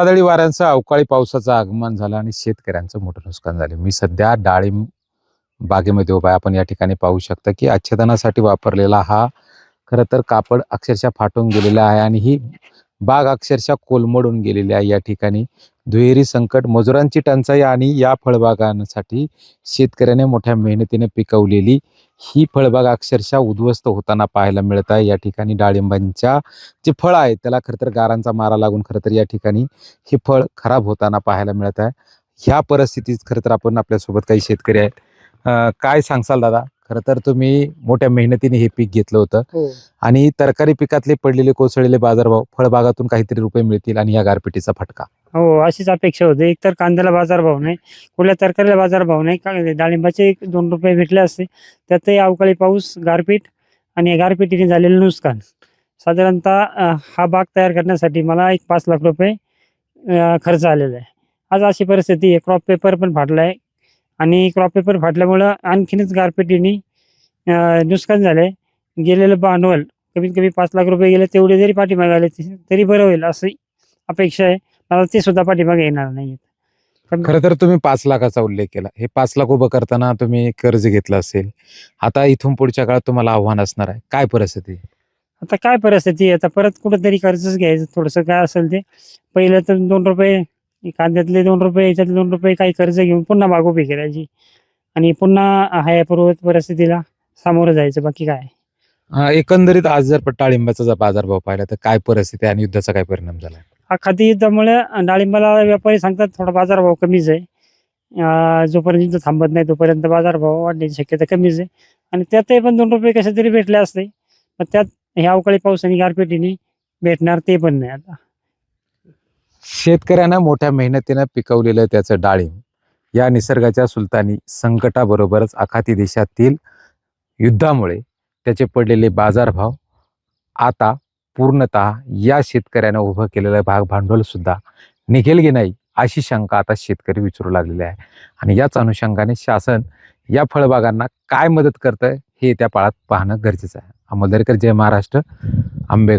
वादळी वाऱ्यांसह अवकाळी पावसाचं आगमन झालं आणि शेतकऱ्यांचं मोठं नुकसान झाले. मी सध्या डाळिंब बागेमध्ये उभा आहे. आपण या ठिकाणी पाहू शकता की आच्छादनासाठी वापरलेला हा खरं तर कापड अक्षरशः फाटून गेलेला आहे आणि ही बाग अक्षरशः कोलमडून गेलेली आहे. या ठिकाणी दुहेरी संकट, मजुरांची टंचाई आणि या फळबागांसाठी शेतकऱ्याने मोठ्या मेहनतीने पिकवलेली ही फळबाग अक्षरशः उद्ध्वस्त होताना पाहायला मिळत आहे. या ठिकाणी डाळिंबांच्या जे फळ आहे त्याला खरं तर गारांचा मारा लागून खरं तर या ठिकाणी हे फळ खराब होताना पाहायला मिळत आहे. ह्या परिस्थितीत खरं तर आपण आपल्यासोबत काही शेतकरी आहेत. काय सांगसाल दादा? खरं तर तुम्ही मोठ्या मेहनतीने हे पीक घेतलं होतं हो आणि तरकारी पिकातले पडलेले कोसळलेले बाजारभाव फळबागातून काहीतरी रुपये मिळतील आणि या गारपिटीचा फटका. हो अशीच अपेक्षा होती. एकतर कांद्याला बाजारभाव नाही, कुठल्या तरकारीला बाजारभाव नाही, डाळिंबाचे 1-2 रुपये भेटले असते. त्यातही अवकाळी पाऊस, गारपीट आणि गारपिटीने झालेलं नुकसान. साधारणतः हा बाग तयार करण्यासाठी मला एक 5 लाख रुपये खर्च आलेला आहे. आज अशी परिस्थिती आहे, क्रॉप पेपर पण फाटला आहे आणि क्रॉप पेपर फाटल्यामुळं आणखीनच गारपिटीने नुकसान झालं आहे. गेलेलं भांडवल कमीत कमी 5 लाख रुपये गेले, तेवढे जरी पाठीमागे आले तरी बरं होईल अशी अपेक्षा आहे. मला ते सुद्धा पाठीमागे येणार नाही. खरं तर तुम्ही 5 लाखाचा उल्लेख केला. हे 5 लाख उभं करताना तुम्ही कर्ज घेतलं असेल. आता इथून पुढच्या काळात तुम्हाला आव्हान असणार आहे. काय परिस्थिती? आता काय परिस्थिती आहे, आता परत कुठंतरी कर्जच घ्यायचं, थोडंसं काय असेल ते. पहिलं तर 2 रुपये, कांद्यातले 2 रुपये, याच्यातले 2 रुपये काही कर्ज घेऊन पुन्हा बाग उभी करायची आणि पुन्हा ह्या पूर्ववत परिस्थितीला सामोरं जायचं. बाकी काय. एकंदरीत आज जर डाळिंबाचा जर बाजारभाव पाहिला तर काय परिस्थिती आहे आणि युद्धाचा काय परिणाम झाला? हा खाती युद्धामुळे डाळिंबाला व्यापारी सांगतात थोडा बाजारभाव कमीच आहे. जोपर्यंत युद्ध थांबत नाही तोपर्यंत बाजारभाव वाढण्याची शक्यता कमीच आहे आणि त्यातही पण 2 रुपये कसे तरी भेटले असते, पण त्यात ह्या अवकाळी पाऊस आणि गारपिटीने भेटणार ते पण नाही. आता शेतकऱ्यांना मोठ्या मेहनतीनं पिकवलेलं त्याचं डाळिंब या निसर्गाच्या सुलतानी संकटाबरोबरच आखाती देशातील युद्धामुळे त्याचे पडलेले बाजारभाव आता पूर्णतः या शेतकऱ्यानं उभं केलेलं भांडवल सुद्धा निघेल की नाही अशी शंका आता शेतकरी विचारू लागलेले आहे. आणि याच अनुषंगाने शासन या फळबागांना काय मदत करतंय हे त्या काळात पाहणं गरजेचं आहे. अमोल दरेकर, जय महाराष्ट्र, आंबेगाव.